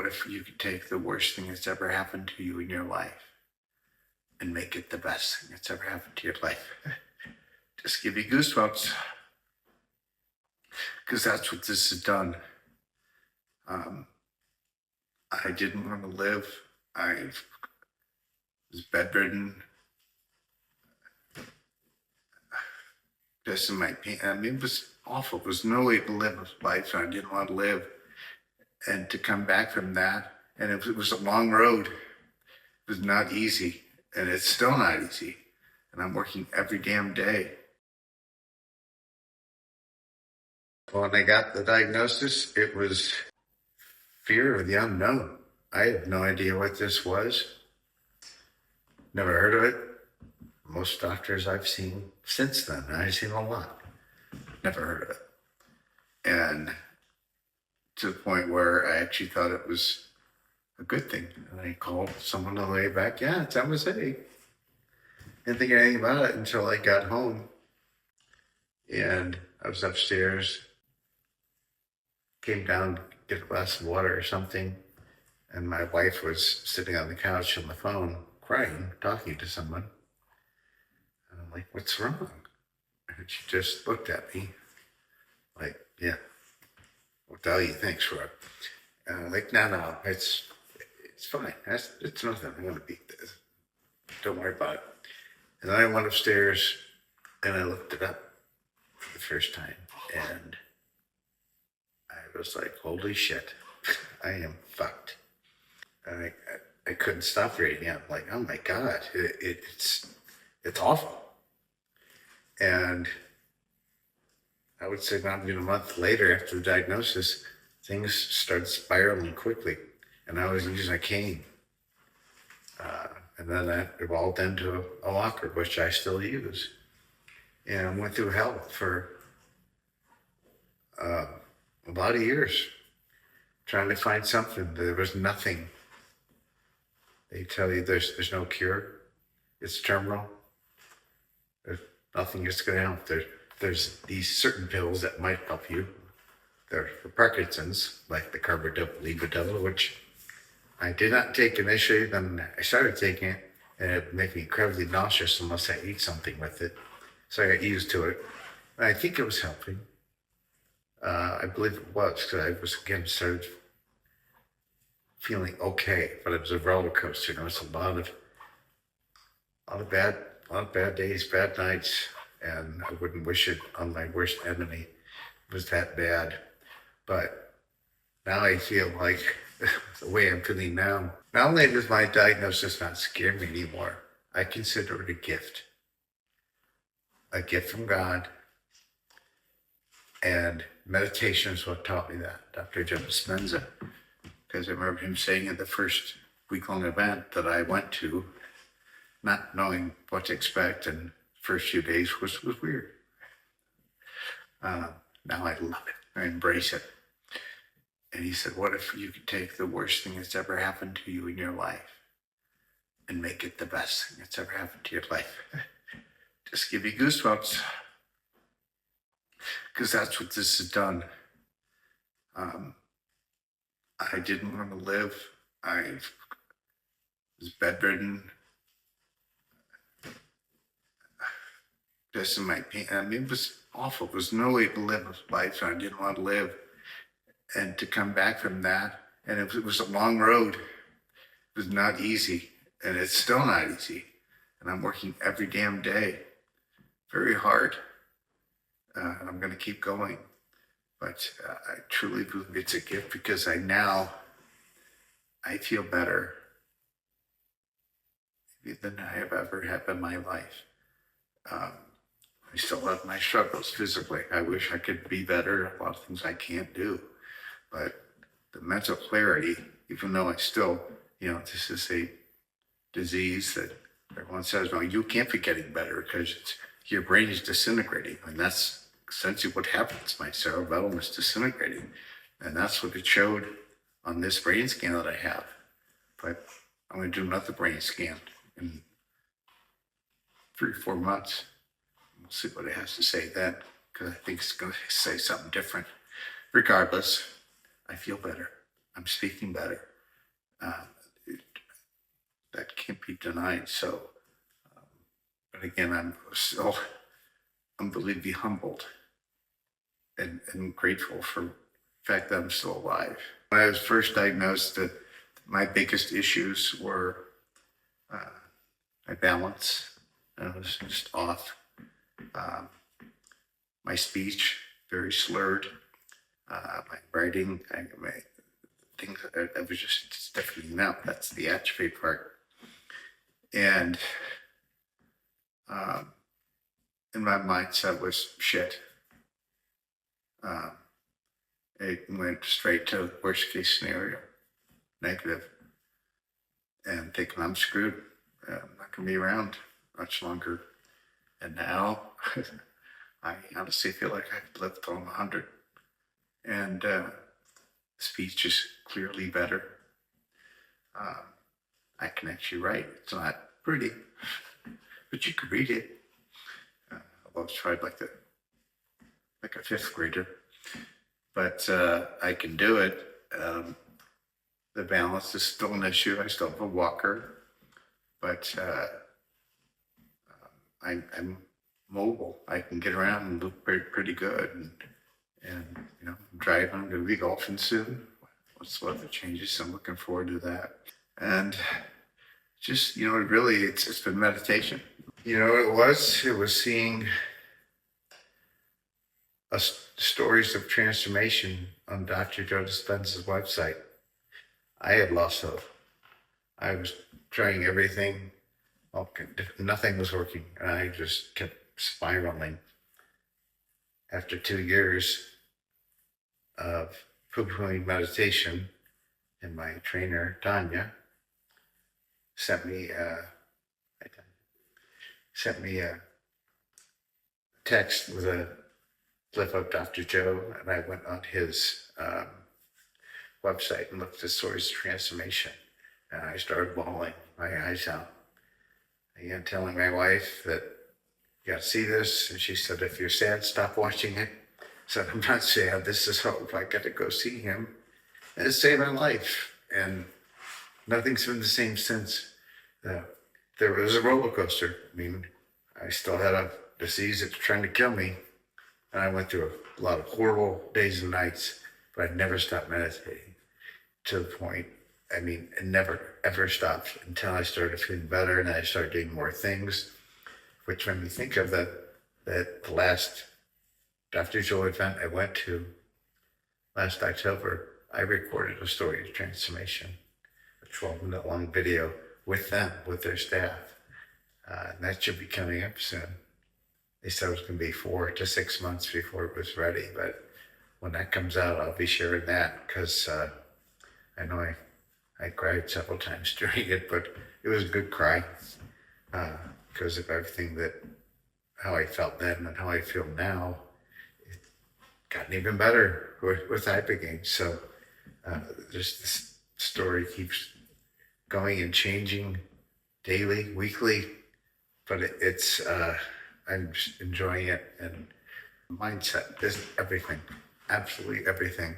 What if you could take the worst thing that's ever happened to you in your life and make it the best thing that's ever happened to your life? Just give you goosebumps, because that's what this has done. I didn't want to live. I was bedridden. Just in my pain. I mean, it was awful. There was no way to live a life, and I didn't want to live. And to come back from that, and it was a long road. It was not easy, and it's still not easy. And I'm working every damn day. When I got the diagnosis, it was fear of the unknown. I had no idea what this was. Never heard of it. Most doctors I've seen since then, I've seen a lot. Never heard of it. And to the point where I actually thought it was a good thing. And I called someone on the way back. Yeah, it's MSA. Didn't think anything about it until I got home. And I was upstairs, came down to get a glass of water or something. And my wife was sitting on the couch on the phone, crying, talking to someone. And I'm like, what's wrong? And she just looked at me like, yeah, what the hell you think, Short? And I'm like, no, it's fine. It's nothing. I'm going to beat this. Don't worry about it. And then I went upstairs and I looked it up for the first time. And I was like, holy shit, I am fucked. And I couldn't stop reading it. I'm like, oh my God, it's awful. And I would say not even a month later after the diagnosis, things started spiraling quickly. And I was using a cane. And then that evolved into a walker, which I still use. And I went through hell for a lot of years trying to find something. There was nothing. They tell you there's no cure. It's terminal. There's nothing that's going to help. There's these certain pills that might help you. They're for Parkinson's, like the carbidopa, which I did not take initially. Then I started taking it, and it made me incredibly nauseous unless I ate something with it. So I got used to it. And I think it was helping. I believe it was, because I was, again, started feeling okay, but it was a roller coaster. It was a lot of bad days, bad nights, and I wouldn't wish it on my worst enemy. It was that bad. But now I feel like the way I'm feeling now, not only does my diagnosis not scare me anymore, I consider it a gift from God. And meditation is what taught me that, Dr. Joe Dispenza. Because I remember him saying at the first week-long event that I went to, not knowing what to expect, and the first few days was weird. Now I love it. I embrace it. And he said, what if you could take the worst thing that's ever happened to you in your life and make it the best thing that's ever happened to your life? Just give you goosebumps, because that's what this has done. I didn't want to live. I was bedridden. Just in my pain. I mean, it was awful. There was no way to live a life, and I didn't want to live. And to come back from that, and it was a long road. It was not easy, and it's still not easy. And I'm working every damn day, very hard. I'm going to keep going. But I truly believe it's a gift, because I feel better than I have ever had in my life. I still have my struggles physically. I wish I could be better. A lot of things I can't do. But the mental clarity, even though I still, this is a disease that everyone says, well, you can't be getting better because your brain is disintegrating. And that's essentially what happens. My cerebellum is disintegrating. And that's what it showed on this brain scan that I have. But I'm going to do another brain scan in 3 or 4 months. We'll see what it has to say then, because I think it's going to say something different. Regardless, I feel better. I'm speaking better. Uh, that can't be denied. So, but again, I'm so unbelievably humbled and grateful for the fact that I'm still alive. When I was first diagnosed, my biggest issues were my balance. I was just off. My speech, very slurred. My writing, my things, I was just stiffening out. That's the atrophy part. And my mindset was shit. It went straight to worst case scenario, negative, and thinking I'm screwed. I'm not going to be around much longer. And now I honestly feel like I've lived till I'm 100. And speech is clearly better. I can actually write. It's not pretty, but you can read it. Although it's tried like a fifth grader. But I can do it. The balance is still an issue. I still have a walker, but I'm mobile. I can get around and look pretty good. And you know, I'm driving. I'm going to be golfing soon. Once the weather changes, I'm looking forward to that. And just, you know, really, it's been meditation. You know what it was? It was seeing stories of transformation on Dr. Joe Dispenza's website. I had lost hope. I was trying everything. Nothing was working. And I just kept spiraling. After 2 years of poo-pooing meditation, and my trainer, Tanya, sent me a text with a clip of Dr. Joe, and I went on his website and looked at stories of transformation, and I started bawling my eyes out. Again, telling my wife that you got to see this, and she said, "If you're sad, stop watching it." I said, "I'm not sad. This is hope. I got to go see him, and it saved my life." And nothing's been the same since. There was a roller coaster. I mean, I still had a disease that's trying to kill me. And I went through a lot of horrible days and nights, but I never stopped meditating to the point, I mean, it never, ever stopped until I started feeling better and I started doing more things, which made me think of that the last Dr. Joe event I went to last October. I recorded a story of transformation, a 12-minute long video with them, with their staff. And that should be coming up soon. They said it was going to be 4 to 6 months before it was ready, but when that comes out, I'll be sharing that because I know I cried several times during it, but it was a good cry because of everything how I felt then and how I feel now. It gotten even better with Ibogaine. So just this story keeps going and changing daily, weekly, but it's I'm just enjoying it. And mindset is everything, absolutely everything.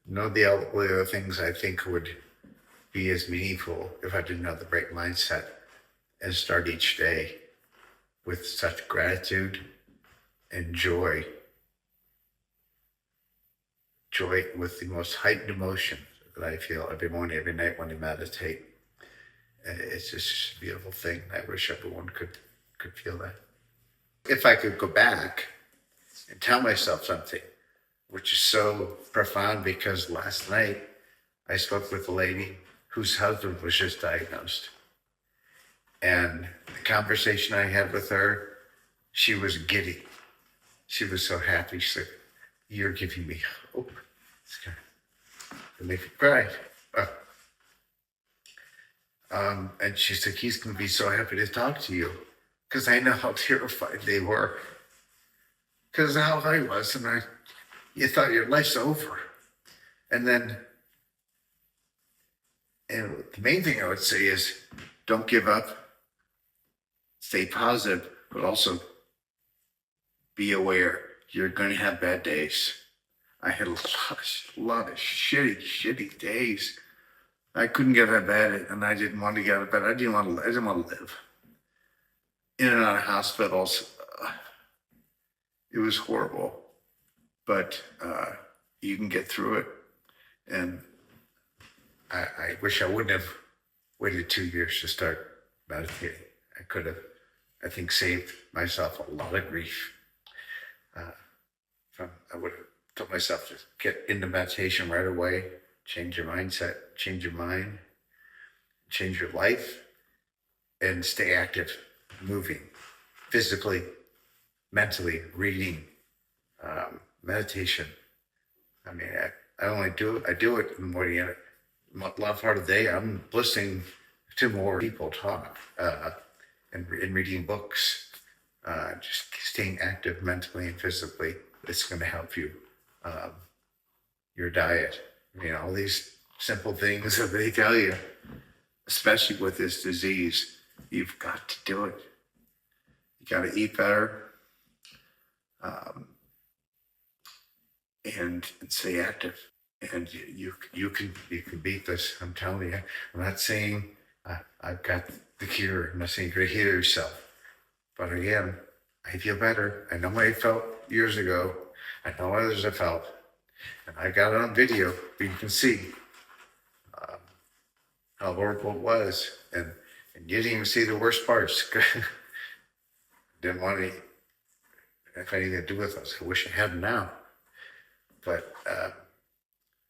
No, the other things I think would be as meaningful if I didn't have the right mindset and start each day with such gratitude and joy. Joy with the most heightened emotion that I feel every morning, every night when I meditate. It's just a beautiful thing. I wish everyone could feel that. If I could go back and tell myself something, which is so profound, because last night I spoke with a lady whose husband was just diagnosed. And the conversation I had with her, she was giddy. She was so happy. She said, "You're giving me hope." It's going to make me cry. And she said, "He's going to be so happy to talk to you." Because I know how terrified they were. Because how I was, and you thought your life's over. And then, and the main thing I would say is, don't give up, stay positive, but also be aware you're going to have bad days. I had a lot of shitty days, I couldn't get out of bed, and I didn't want to get out of bed. I didn't want to live in and out of hospitals. It was horrible, but you can get through it. And I wish I wouldn't have waited 2 years to start meditating. I could have, I think, saved myself a lot of grief. I would have told myself to get into meditation right away, change your mindset, change your mind, change your life, and stay active, moving, physically, mentally, reading, meditation. I mean, I do it in the morning. A lot part of the day, I'm listening to more people talk and reading books. Just staying active mentally and physically. It's going to help you. Your diet, all these simple things that they tell you, especially with this disease, you've got to do it. You got to eat better and stay active. And you can beat this. I'm telling you. I'm not saying I've got the cure. I'm not saying you're going to heal yourself. But again, I feel better. I know I felt years ago. I know others have felt. And I got it on video. You can see how horrible it was. And you didn't even see the worst parts. Didn't want any, if anything to do with us. I wish I had now. But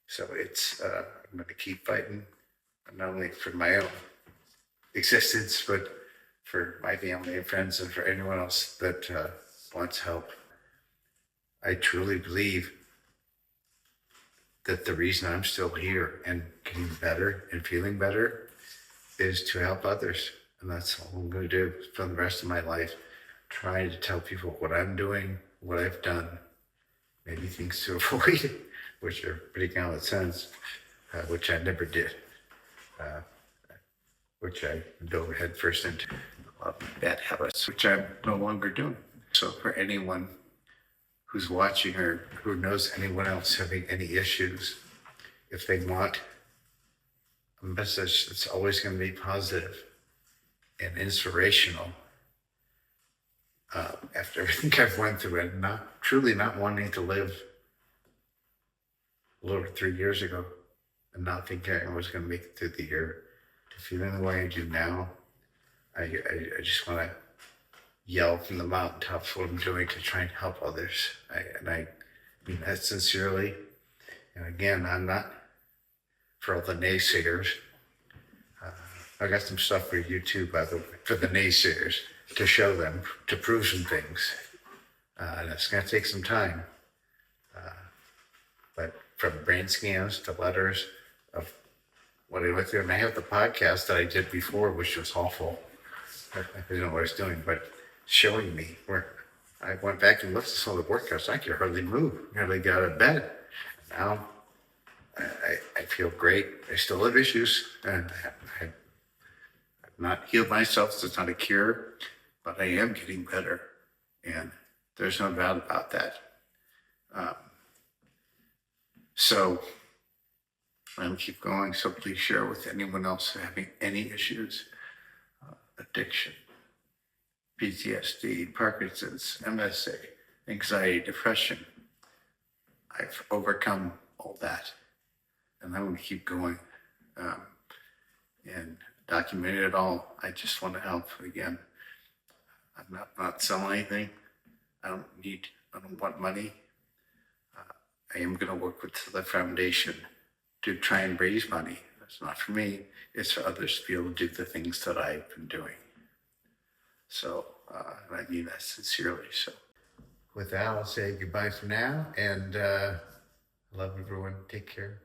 so it's, I'm going to keep fighting, not only for my own existence, but for my family and friends and for anyone else that wants help. I truly believe that the reason I'm still here and getting better and feeling better is to help others. And that's all I'm going to do for the rest of my life. Trying to tell people what I'm doing, what I've done, maybe things to avoid, which are pretty common sense, which I never did, which I dove headfirst into bad habits, which I'm no longer doing. So for anyone who's watching or who knows anyone else having any issues, if they want a message that's always going to be positive and inspirational, after everything I've went through and truly not wanting to live a little over 3 years ago and not thinking I was going to make it through the year, to feeling the way I do now, I just want to yell from the mountaintops what I'm doing to try and help others. I mean that sincerely. And again, I'm not for all the naysayers. I got some stuff for you too, by the way, for the naysayers, to show them, to prove some things. And it's going to take some time. But from brain scans to letters of what I went through, and I have the podcast that I did before, which was awful. I didn't know what I was doing, but showing me where I went back and looked at some of the workouts. I could hardly move, hardly get out of bed. Now I feel great. I still have issues, and I've not healed myself, so it's not a cure, but I am getting better, and there's no doubt about that. So I'm going to keep going, so please share with anyone else having any issues, addiction, PTSD, Parkinson's, MSA, anxiety, depression. I've overcome all that, and I'm going to keep going and document it all. I just want to help. Again, I'm not selling anything. I don't want money. I am going to work with the foundation to try and raise money. It's not for me. It's for others to be able to do the things that I've been doing. So, and I mean that sincerely. So with that, I'll say goodbye for now, and I love everyone. Take care.